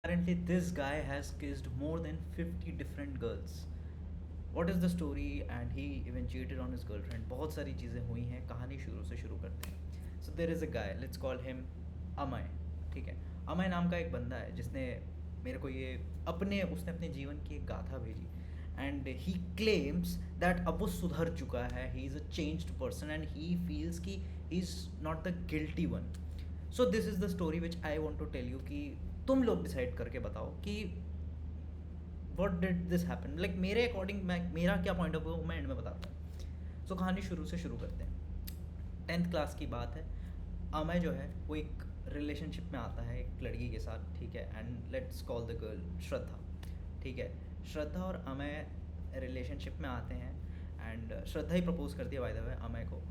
Apparently, this guy has kissed more than 50 different girls. What is the story? And he even cheated on his girlfriend. बहुत सारी चीज़ें हुई हैं, कहानी शुरू से शुरू करते हैं. So there is a guy, let's call him Amay. ठीक है. अमय नाम का एक बंदा है जिसने मेरे को ये उसने अपने जीवन की एक गाथा भेजी. एंड ही क्लेम्स दैट अब वो सुधर चुका है. He is a changed person and he feels कि he is not the guilty one. So this is the story which I want to tell you कि तुम लोग डिसाइड करके बताओ कि what did this happen. Like मेरे according मेरा क्या पॉइंट ऑफ व्यू मैं एंड में बताता हूँ. सो कहानी शुरू से शुरू करते हैं. 10th क्लास की बात है. अमय जो है वो एक रिलेशनशिप में आता है एक लड़की के साथ. ठीक है. And let's call the girl Shraddha. ठीक है. श्रद्धा और अमय रिलेशनशिप में आते हैं. एंड श्रद्धा ही प्रपोज करती है बाय द वे अमय को.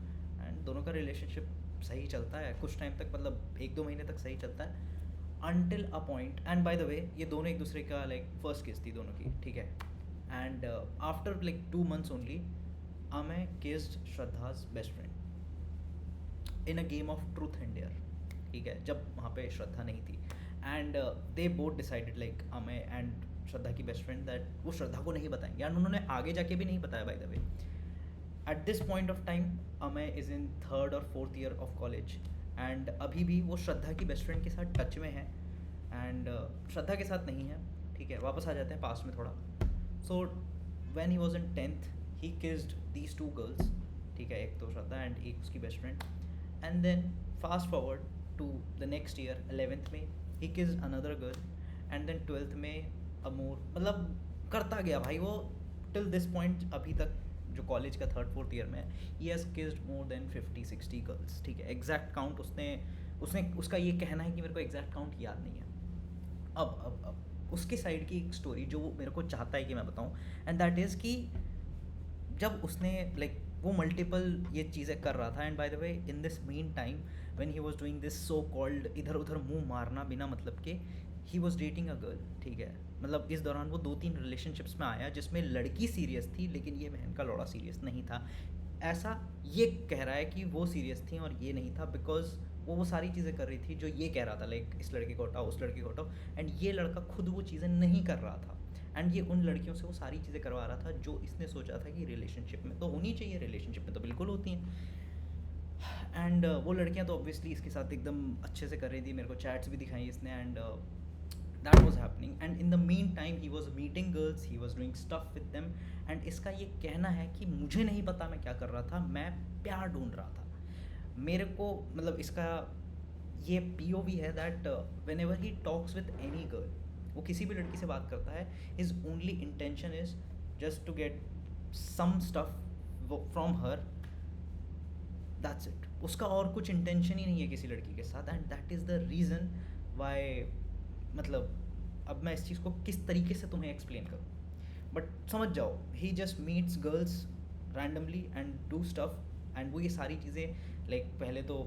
एंड दोनों का रिलेशनशिप सही चलता है कुछ टाइम तक, मतलब 1-2 महीने तक सही चलता है. Until a point, and by the वे ये दोनों एक दूसरे का लाइक फर्स्ट किस थी दोनों की. ठीक है. And after like 2 months only Amay kissed Shraddha's best friend in a game of truth and dare. ठीक है. जब वहाँ पे श्रद्धा नहीं थी. And they both decided like Amay and Shraddha की बेस्ट फ्रेंड दैट वो श्रद्धा को नहीं बताएंगे. एंड उन्होंने आगे जाके भी नहीं बताया bye the way. At this point of time Amay is in 3rd और 4th year of college. And अभी भी वो श्रद्धा की बेस्ट फ्रेंड के साथ टच में है. एंड श्रद्धा के साथ नहीं है. ठीक है. वापस आ जाते हैं पास्ट में थोड़ा. So when he was in 10th he kissed these 2 girls. ठीक है. एक तो श्रद्धा एंड एक उसकी best friend. And then fast forward to the next year 11th में he kissed another girl. And then 12th में अमोर, मतलब करता गया भाई वो टिल दिस पॉइंट. अभी तक जो कॉलेज का 3rd 4th ईयर में है he has kissed more than 50-60 girls. ठीक है. एग्जैक्ट काउंट उसने उसने उसका ये कहना है कि मेरे को एग्जैक्ट काउंट याद नहीं है. अब उसके साइड की एक स्टोरी जो वो मेरे को चाहता है कि मैं बताऊं. एंड दैट इज़ कि जब उसने लाइक वो मल्टीपल ये चीज़ें कर रहा था. And by the way in this mean time when he was doing this so called इधर उधर मुंह मारना बिना मतलब के, he was dating a girl. ठीक है. मतलब इस दौरान वो 2-3 रिलेशनशिप्स में आया जिसमें लड़की सीरियस थी लेकिन ये बहन का लौड़ा सीरियस नहीं था. ऐसा ये कह रहा है कि वो सीरियस थी और ये नहीं था बिकॉज वो सारी चीज़ें कर रही थी जो ये कह रहा था लाइक इस लड़के को हटाओ उस लड़के को हटाओ. एंड ये लड़का खुद वो चीज़ें नहीं कर रहा था. एंड ये उन लड़कियों से वो सारी चीज़ें करवा रहा था जो इसने सोचा था कि रिलेशनशिप में तो होनी चाहिए, रिलेशनशिप में तो बिल्कुल होती हैं. एंड वो लड़कियां तो ऑब्वियसली इसके साथ एकदम अच्छे से कर रही थी. मेरे को चैट्स भी दिखाई इसने. And that was happening. And in the mean time he was meeting girls, he was doing stuff with them. And इसका ये कहना है कि मुझे नहीं पता मैं क्या कर रहा था, मैं प्यार ढूंढ रहा था. मेरे को मतलब इसका ये POV है that whenever he talks with any girl, वो किसी भी लड़की से बात करता है, his only intention is just to get some stuff from her. That's it. उसका और कुछ इंटेंशन ही नहीं है किसी लड़की के साथ. And that is the reason why, मतलब अब मैं इस चीज़ को किस तरीके से तुम्हें एक्सप्लेन करूँ बट समझ जाओ. He just meets girls randomly and do stuff. And वो ये सारी चीज़ें लाइक पहले तो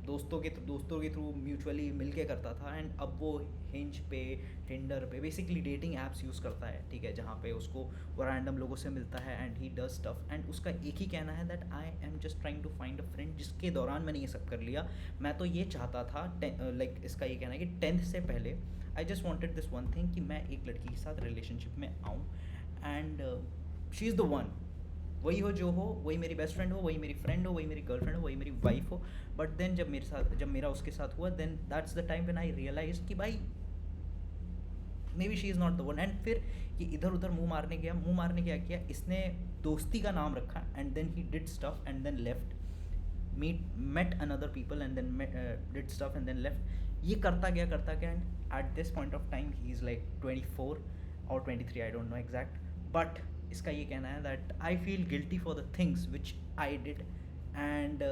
दोस्तों के थ्रू म्यूचुअली मिल के करता था. एंड अब वो हिंज पे, टिंडर पे, बेसिकली डेटिंग ऐप्स यूज़ करता है. ठीक है. जहाँ पे उसको वो रैंडम लोगों से मिलता है and he does stuff. And उसका एक ही कहना है that I am just trying to find a friend. जिसके दौरान मैंने ये सब कर लिया. मैं तो ये चाहता था लाइक इसका ये कहना है कि 10th से पहले I just wanted this one thing कि मैं एक लड़की के साथ रिलेशनशिप में आऊँ. And she is the one. वही हो जो हो, वही मेरी बेस्ट फ्रेंड हो, वही मेरी फ्रेंड हो, वही मेरी गर्लफ्रेंड हो, वही मेरी वाइफ हो. बट देन जब मेरा उसके साथ हुआ then that's the time when I realize कि भाई maybe she is not the one. And फिर ये इधर उधर मुंह मारने क्या किया इसने, दोस्ती का नाम रखा. And then he did stuff and then left, met another people and then did stuff and then left. ये करता गया. And at this point of time he is like 24 or 23, I don't know exact. but इसका ये कहना है that I feel guilty for the things which I did. and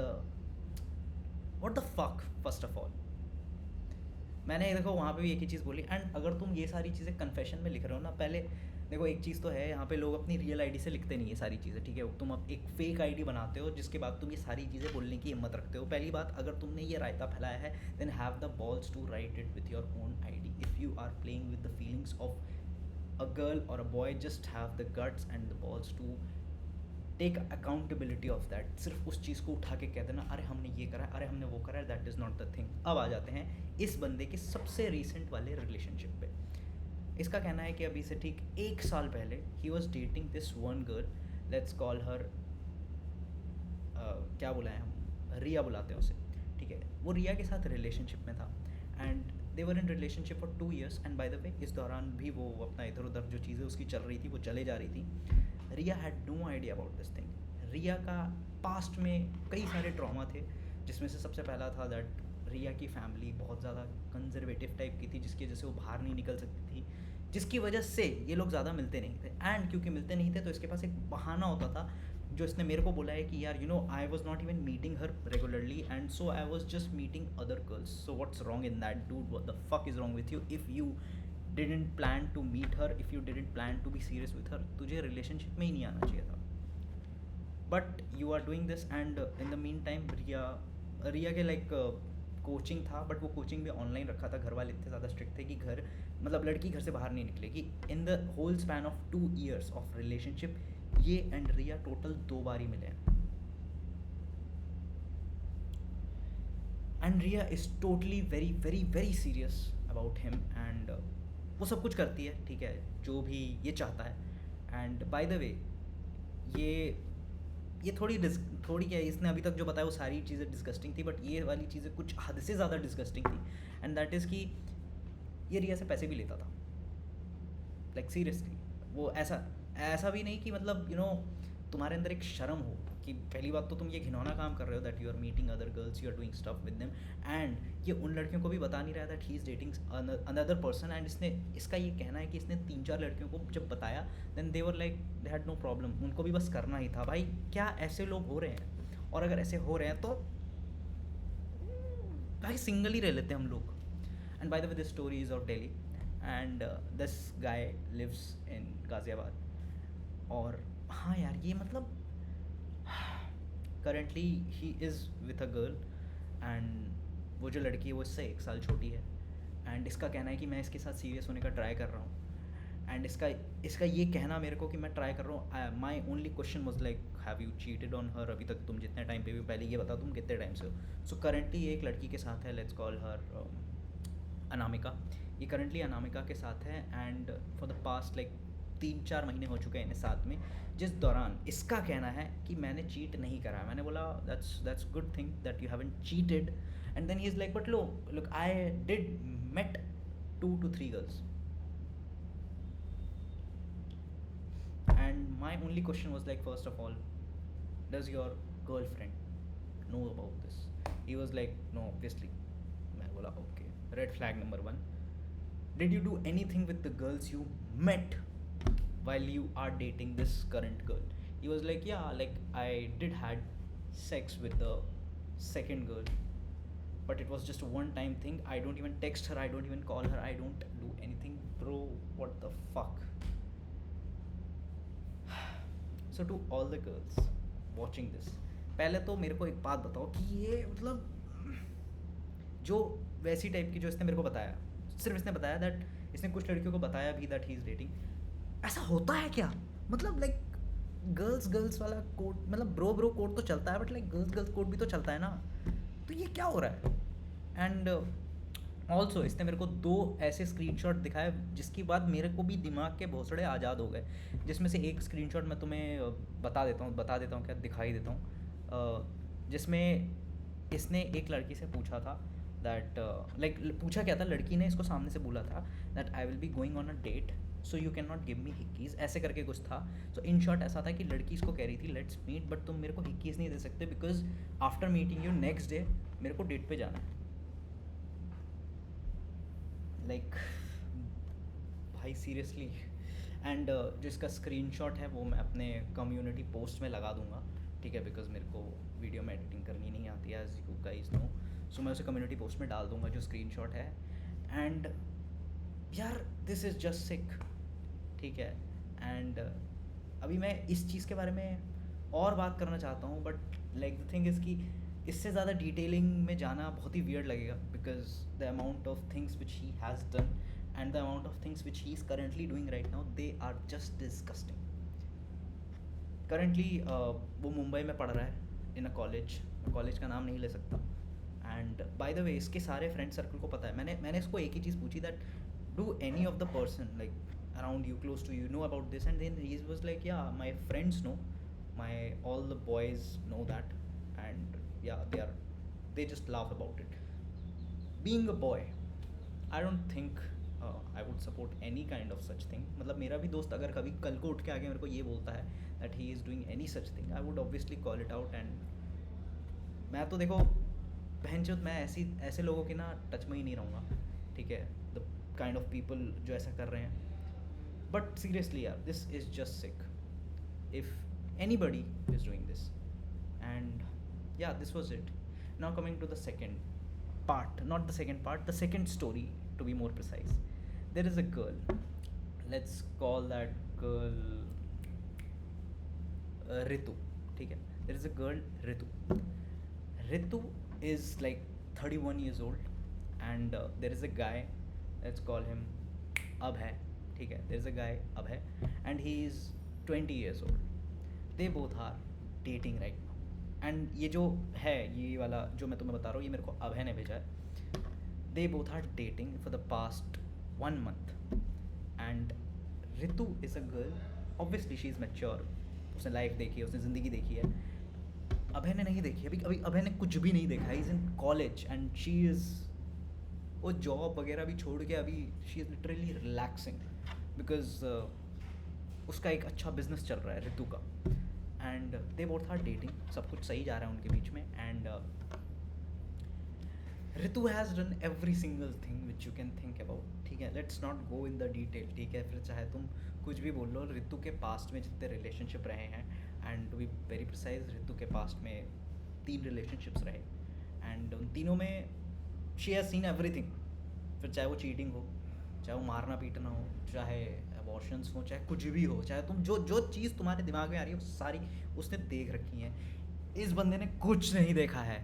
what the fuck first of all. मैंने देखो वहाँ पे भी एक ही चीज़ बोली. एंड अगर तुम ये सारी चीज़ें कन्फेशन में लिख रहे हो ना, पहले देखो एक चीज़ तो है, यहाँ पे लोग अपनी रियल आईडी से लिखते नहीं ये सारी चीज़ें. ठीक है. तुम अब एक फेक आईडी बनाते हो जिसके बाद तुम ये सारी चीज़ें बोलने की हिम्मत रखते हो. पहली बात, अगर तुमने ये रायता फैलाया है then have the balls to write it with your own ID. If you are playing with the feelings of a girl और a boy, just have the guts and the balls to take accountability of that. सिर्फ उस चीज़ को उठा के कह देना अरे हमने ये करा है, अरे हमने वो करा है, that is not the thing. अब आ जाते हैं इस बंदे के सबसे रिसेंट वाले रिलेशनशिप पे. इसका कहना है कि अभी से ठीक 1 साल पहले he was dating this one girl, let's call her, क्या बुलाएं हम, रिया बुलाते हैं उसे, ठीक है। वो रिया के साथ रिलेशनशिप में था and they were in relationship for 2 years, and by the वे इस दौरान भी वो अपना इधर उधर जो चीज़ें उसकी चल रही थी वो चले जा रही थी। Riya had no idea about this thing. Riya का पास्ट में कई सारे ट्रॉमा थे, जिसमें से सबसे पहला था दैट रिया की फैमिली बहुत ज़्यादा कंजर्वेटिव टाइप की थी, जिसकी वजह से वो बाहर नहीं निकल सकती थी, जिसकी वजह से ये लोग ज़्यादा मिलते नहीं थे। एंड क्योंकि मिलते नहीं थे तो इसके पास एक बहाना होता था, जो इसने मेरे को बोला है कि यार I was not even meeting her regularly and so I was just meeting other girls, so what's wrong in that dude, what the fuck is wrong with you if you didn't plan to meet her, if you didn't plan to be serious with her, तुझे relationship में ही नहीं आना चाहिए था, but you are doing this. And in the meantime Riya के like coaching था, but वो कोचिंग भी ऑनलाइन रखा था। घर वाले इतने ज़्यादा स्ट्रिक्ट थे कि घर मतलब लड़की घर से बाहर नहीं निकलेगी। In the whole span of 2 years of relationship ये एंड रिया टोटल 2 बार ही मिले हैं। And Ria is totally very very very serious about him and वो सब कुछ करती है, ठीक है, जो भी ये चाहता है। एंड बाय द वे ये थोड़ी क्या है, इसने अभी तक जो बताया वो सारी चीज़ें डिस्गस्टिंग थी, बट ये वाली चीज़ें कुछ हद से ज़्यादा डिस्गस्टिंग थी। एंड दैट इज़ कि ये रिया से पैसे भी लेता था, लाइक सीरियसली। वो ऐसा भी नहीं कि मतलब तुम्हारे अंदर एक शर्म हो कि पहली बात तो तुम ये घिनौना काम कर रहे हो that you are meeting other girls, you are doing stuff with them, and ये उन लड़कियों को भी बता नहीं रहा that he is dating another person. And इसका ये कहना है कि इसने 3-4 लड़कियों को जब बताया then they were like they had no problem, उनको भी बस करना ही था। भाई क्या ऐसे लोग हो रहे हैं? और अगर ऐसे हो रहे हैं तो भाई सिंगल ही रह लेते हैं हम लोग। And by the way this story is of Delhi and this guy lives in Ghaziabad. और हाँ यार, ये मतलब currently he is with a girl and वो जो लड़की है वो इससे 1 साल छोटी है। एंड इसका कहना है कि मैं इसके साथ सीरियस होने का ट्राई कर रहा हूँ। एंड इसका ये कहना मेरे को कि मैं ट्राई कर रहा हूँ, माई only question was like have you cheated on her? अभी तक तुम जितने टाइम पे भी, पहले ये बताओ तुम कितने टाइम से हो। सो करेंटली ये एक लड़की के साथ है, लेट्स कॉल हर अनामिका। ये करेंटली अनामिका के साथ है and for the past like 3-4 महीने हो चुके हैं इन्हें साथ में, जिस दौरान इसका कहना है कि मैंने चीट नहीं करा। मैंने बोला that's good thing that you haven't cheated. And then he is like but look I did met 2 to 3 girls and my only question was like first of all does your girlfriend know about this? He was like no obviously. मैं बोला okay, red flag number 1, did you do anything with the girls you met while you are dating this current girl? He was like yeah, like I did had sex with the second girl, but it was just a one time thing. I don't even text her, I don't even call her, I don't do anything. Bro, what the fuck? So to all the girls watching this, पहले तो मेरे को एक बात बताओ कि ये मतलब जो वैसी टाइप की जो इसने मेरे को बताया, सिर्फ इसने बताया दैट इसने कुछ लड़कियों को बताया भी दैट ही इज़ डेटिंग, ऐसा होता है क्या? मतलब लाइक गर्ल्स वाला कोड, मतलब ब्रो कोड तो चलता है, बट लाइक गर्ल्स कोड भी तो चलता है ना। तो ये क्या हो रहा है? एंड ऑल्सो इसने मेरे को 2 ऐसे स्क्रीनशॉट दिखाए जिसकी बाद मेरे को भी दिमाग के भोसड़े आज़ाद हो गए, जिसमें से एक स्क्रीनशॉट मैं तुम्हें बता देता हूँ क्या, दिखाई देता हूँ, जिसमें इसने एक लड़की से पूछा था दैट लाइक पूछा क्या था, लड़की ने इसको सामने से बोला था that I will be going on a date so you can not give me hickies, ऐसे करके कुछ था। सो इन शॉर्ट ऐसा था कि लड़की इसको कह रही थी लेट्स मीट, बट तुम मेरे को हिक्कीज़ नहीं दे सकते because after meeting you next day मेरे को डेट पे जाना है। लाइक भाई सीरियसली। एंड जो इसका स्क्रीनशॉट है वो मैं अपने कम्युनिटी पोस्ट में लगा दूंगा, ठीक है, बिकॉज मेरे को वीडियो में एडिटिंग करनी नहीं आती है एज यू गाइस नो। सो मैं उसे कम्युनिटी पोस्ट में डाल दूंगा जो स्क्रीनशॉट है। एंड यार दिस इज़ जस्ट सिक, ठीक है। एंड अभी मैं इस चीज़ के बारे में और बात करना चाहता हूँ, but like the thing is कि इससे ज़्यादा डिटेलिंग में जाना बहुत ही वियर्ड लगेगा because the amount of things which he has done and the amount of things which he is currently doing right now, they are just disgusting. Currently वो मुंबई में पढ़ रहा है इन अ कॉलेज का नाम नहीं ले सकता। एंड बाय द वे इसके सारे फ्रेंड सर्कल को पता है। मैंने इसको एक ही चीज़ पूछी that do any of the person like around you, close to you, know about this? And then he was like, yeah, my friends know, my all the boys know that. And yeah, they just laugh about it. Being a boy, I don't think I would support any kind of such thing. मतलब मेरा भी दोस्त अगर कभी कल को उठ के आगे मेरे को ये बोलता है that he is doing any such thing, I would obviously call it out. And मैं तो देखो बहनचोद, मैं ऐसी ऐसे लोगों के ना टच में ही नहीं रहूँगा, ठीक है, द काइंड ऑफ पीपल जो ऐसा कर रहे हैं. बट सीरियसली यार, this is just sick if anybody is doing this. And yeah, this was it. Now coming to the second part, not the second part, the second story, to be more precise. There is a girl, let's call that girl Ritu. ठीक है, there is a girl Ritu. Ritu is like 31 years old. And there is a guy, let's call him Abhay. ठीक है, there is a guy Abhay, and he is 20 years old. They both are dating right now. And ये जो है, ये वाला जो मैं तुम्हें बता रहा हूँ, ये मेरे को अभय ने भेजा है. They both are dating for the past 1 month. And Ritu is a girl, obviously she is mature. उसने लाइफ देखी है, उसने ज़िंदगी देखी है. अभय ने नहीं देखी अभी. अभी अभय ने कुछ भी नहीं देखा. Is in college and she is, वो जॉब वगैरह भी छोड़ के अभी she is literally relaxing because उसका एक अच्छा बिजनेस चल रहा है ऋतु का. And they both are dating, सब कुछ सही जा रहा है उनके बीच में. And Ritu has done every single thing which you can think about. ठीक है, let's not go in the detail. ठीक है, फिर चाहे तुम कुछ भी बोल लो. ऋतु के पास्ट में जितने रिलेशनशिप रहे हैं, and to be very precise, Ritu के पास्ट में 3 रिलेशनशिप्स रहे. एंड उन तीनों में शी हैज़ सीन एवरीथिंग. फिर चाहे वो चीटिंग हो, चाहे वो मारना पीटना हो, चाहे अबॉर्शंस हो, चाहे कुछ भी हो, चाहे तुम जो चीज़ तुम्हारे दिमाग में आ रही है वो सारी उसने देख रखी है. इस बंदे ने कुछ नहीं देखा है.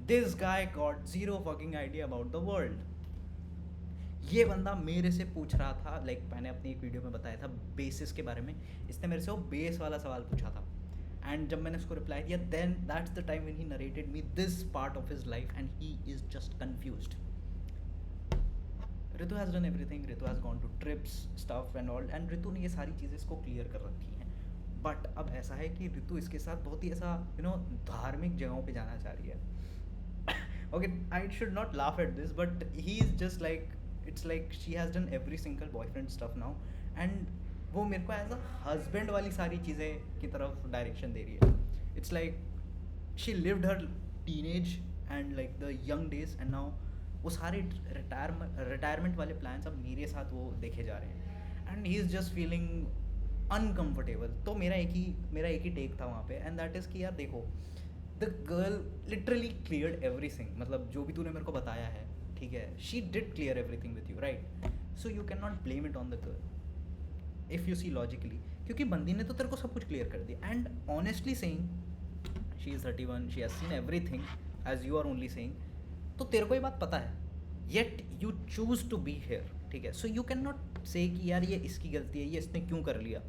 This guy got zero fucking idea about the world. ये बंदा मेरे से पूछ रहा था, लाइक मैंने अपनी एक वीडियो में बताया था बेसिस के बारे में. इसने मेरे से वो बेस वाला सवाल पूछा था. एंड जब मैंने उसको रिप्लाई दिया, then that's the time when he narrated me this part of his life and he is just confused. Ritu has done everything. Ritu has gone to trips, stuff and all. And Ritu ने ये सारी चीज़ें इसको clear कर रखी हैं. But अब ऐसा है कि रितु इसके साथ बहुत ही ऐसा धार्मिक जगहों पे जाना चाह रही है. Okay, I should not laugh at this, but he is just like, it's like she has done every single boyfriend stuff now. And वो मेरे को एज अ हस्बैंड वाली सारी चीज़ें की तरफ डायरेक्शन दे रही है. It's like she lived her teenage and like the young days, and now वो सारे रिटायरमेंट वाले प्लान्स अब मेरे साथ वो देखे जा रहे हैं. And he is just feeling uncomfortable. तो मेरा एक ही टेक था वहाँ पे, एंड दैट इज़ कि यार देखो, the girl literally cleared everything. मतलब जो भी तूने मेरे को बताया है, ठीक है, she did clear everything with you, right? So you can not blame it on the girl if you see logically, क्योंकि बंदी ने तो तेरे को सब कुछ क्लियर कर दिया. And honestly saying, she is 31, she has seen everything as you are only saying. तो तेरे को ये बात पता है, yet you choose to be here. ठीक है, सो यू कैन नॉट से कि यार ये इसकी गलती है, ये इसने क्यों कर लिया.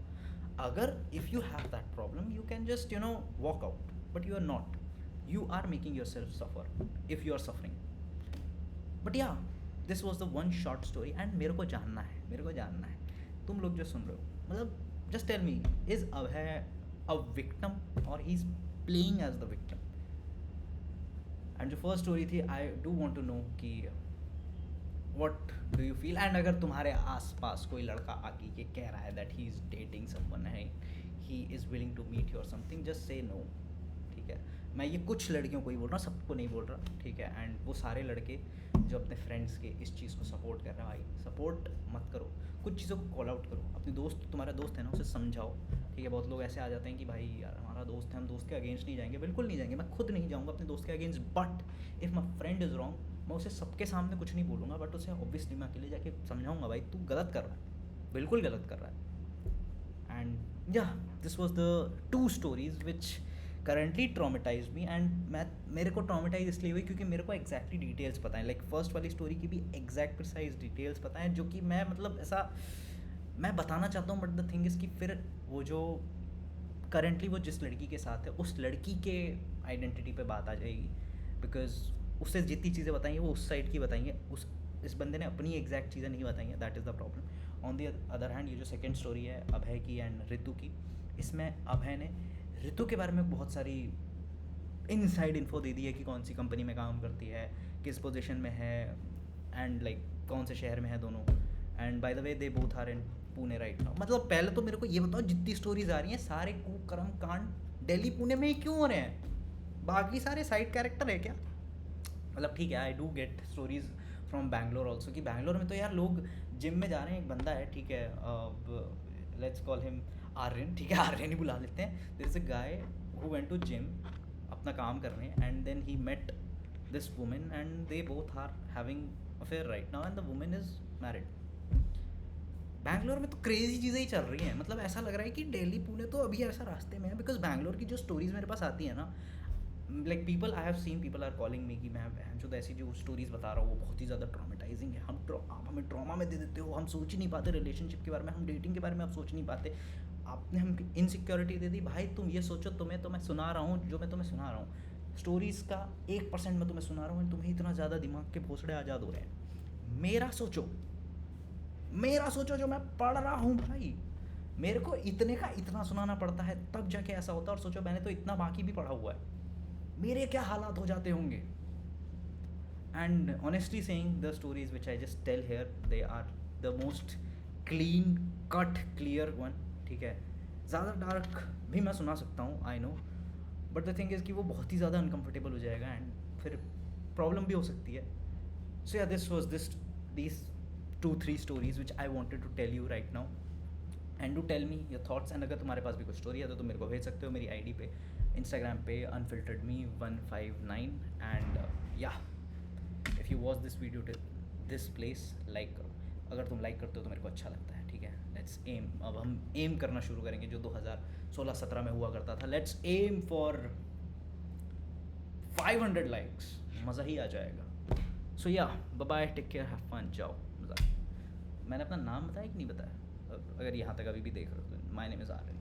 अगर if you have that problem, you can just walk out. But you are not. You are making yourself suffer if you are suffering. But yeah, this was the one short story. And मेरे को जानना है तुम लोग जो सुन रहे हो, मतलब just tell me, is Abhay a victim और he is playing as the victim. And जो फर्स्ट स्टोरी थी, I do want to know कि what do you feel. And अगर तुम्हारे आस पास कोई लड़का आके ये कह रहा है that he is dating someone है, he is willing to meet your something, just say no. ठीक है, मैं ये कुछ लड़कियों को ही बोल रहा हूँ, सबको नहीं बोल रहा. ठीक है, एंड वो सारे लड़के जो अपने फ्रेंड्स के इस चीज़ को सपोर्ट कर रहे हैं, भाई सपोर्ट मत करो. कुछ चीज़ों को कॉल आउट करो. अपने दोस्त, तुम्हारा दोस्त है ना, उसे समझाओ. ठीक है, बहुत लोग ऐसे आ जाते हैं कि भाई यार हमारा दोस्त है, हम दोस्त के अगेंस्ट नहीं जाएंगे. बिल्कुल नहीं जाएंगे, मैं खुद नहीं जाऊँगा अपने दोस्त के against. But if my friend is wrong, मैं उसे सबके सामने कुछ नहीं बोलूँगा, बट उसे ऑब्वियसली मैं अकेले जाके समझाऊँगा, भाई तू गलत कर रहा है, बिल्कुल गलत कर रहा है. एंड या, this was the 2 stories which currently traumatise me. And मेरे को ट्रॉमेटाइज इसलिए हुई क्योंकि मेरे को एग्जैक्टली डिटेल्स पता है. लाइक फर्स्ट वाली स्टोरी की भी एग्जैक्ट प्रिसाइज डिटेल्स पता है, जो कि मैं मतलब ऐसा मैं बताना चाहता हूँ. बट द थिंग इज़ कि फिर वो जो करंटली वो जिस लड़की के साथ है, उस लड़की के आइडेंटिटी पे बात आ जाएगी. बिकॉज उससे जितनी चीज़ें बताएंगे वो उस साइड की बताएंगे, उस इस बंदे ने अपनी एग्जैक्ट चीज़ें नहीं बताई हैं, that is the problem. On the other hand ये जो सेकेंड स्टोरी है अभय की एंड ऋतु की, इसमें अभय ने ऋतु के बारे में बहुत सारी इनसाइड इन्फो दे दी है कि कौन सी कंपनी में काम करती है, किस पोजीशन में है, एंड लाइक कौन से शहर में है दोनों। And by the way they both are in Pune right now. मतलब पहले तो मेरे को ये बताओ, जितनी स्टोरीज आ रही हैं सारे कुकर्म कांड दिल्ली पुणे में ही क्यों हो रहे हैं? बाकी सारे साइड कैरेक्टर है क्या? मतलब ठीक है, I do get stories from Bangalore also, कि बैंगलोर में तो यार लोग जिम में जा रहे हैं, एक बंदा है ठीक है, लेट्स कॉल हिम आर्यन, ठीक है आर्यन ही बुला लेते हैं। There is a guy who went to gym अपना काम कर रहे हैं, and then he met this women and they both are having affair right now and the women is married. Bangalore में तो क्रेजी चीज़ें ही चल रही हैं। मतलब ऐसा लग रहा है कि दिल्ली पुणे तो अभी ऐसा रास्ते में है, बिकॉज बैंगलोर की जो स्टोरीज़ मेरे पास आती है ना, like people I have seen people are calling me कि मैं जो ऐसी जो स्टोरीज़ बता रहा हूँ वो बहुत ही ज़्यादा ट्रॉमेटाइजिंग है, आप हमें ट्रॉमा में दे देते हो, हम सोच ही नहीं पाते रिलेशनशिप के बारे में, हम डेटिंग के बारे में आप सोच नहीं पाते, आपने हम इनसिक्योरिटी दे दी। भाई तुम ये सोचो, तुम्हें तो मैं सुना रहा हूँ, जो मैं तुम्हें सुना रहा हूँ स्टोरीज़ का 1% में तुम्हें सुना रहा हूँ, तुम्हें इतना ज़्यादा दिमाग के भोसड़े आज़ाद हो रहे हैं। मेरा सोचो जो मैं पढ़ रहा हूँ भाई, मेरे को इतने का इतना सुनाना पड़ता है तब जाके ऐसा होता है, और सोचो मैंने तो इतना बाकी भी पढ़ा हुआ है, मेरे क्या हालात हो जाते होंगे। And honestly saying the stories which I just tell here they are the most clean cut clear one, ठीक है। ज़्यादा डार्क भी मैं सुना सकता हूँ, I know, but the thing is कि वो बहुत ही ज़्यादा अनकम्फर्टेबल हो जाएगा एंड फिर प्रॉब्लम भी हो सकती है। सो या this was these 2-3 stories which I wanted to tell you right now, and do tell me your thoughts, and अगर तुम्हारे पास भी कोई स्टोरी है तो तुम मेरे को भेज सकते हो मेरी आईडी पे, इंस्टाग्राम पे unfilteredme159, एंड या if you watch this video till this place like करो, अगर तुम लाइक करते हो तो मेरे को अच्छा लगता है, ठीक है। लेट्स एम, अब हम एम करना शुरू करेंगे जो 2016-17 में हुआ करता था, लेट्स एम फॉर 500 लाइक्स, मज़ा ही आ जाएगा। So yeah bye bye, take care, have fun, जाओ मज़ा। मैंने अपना नाम बताया कि नहीं बताया? अगर यहाँ तक अभी भी देख रहे हो तो माय नेम इज़ आर्यन।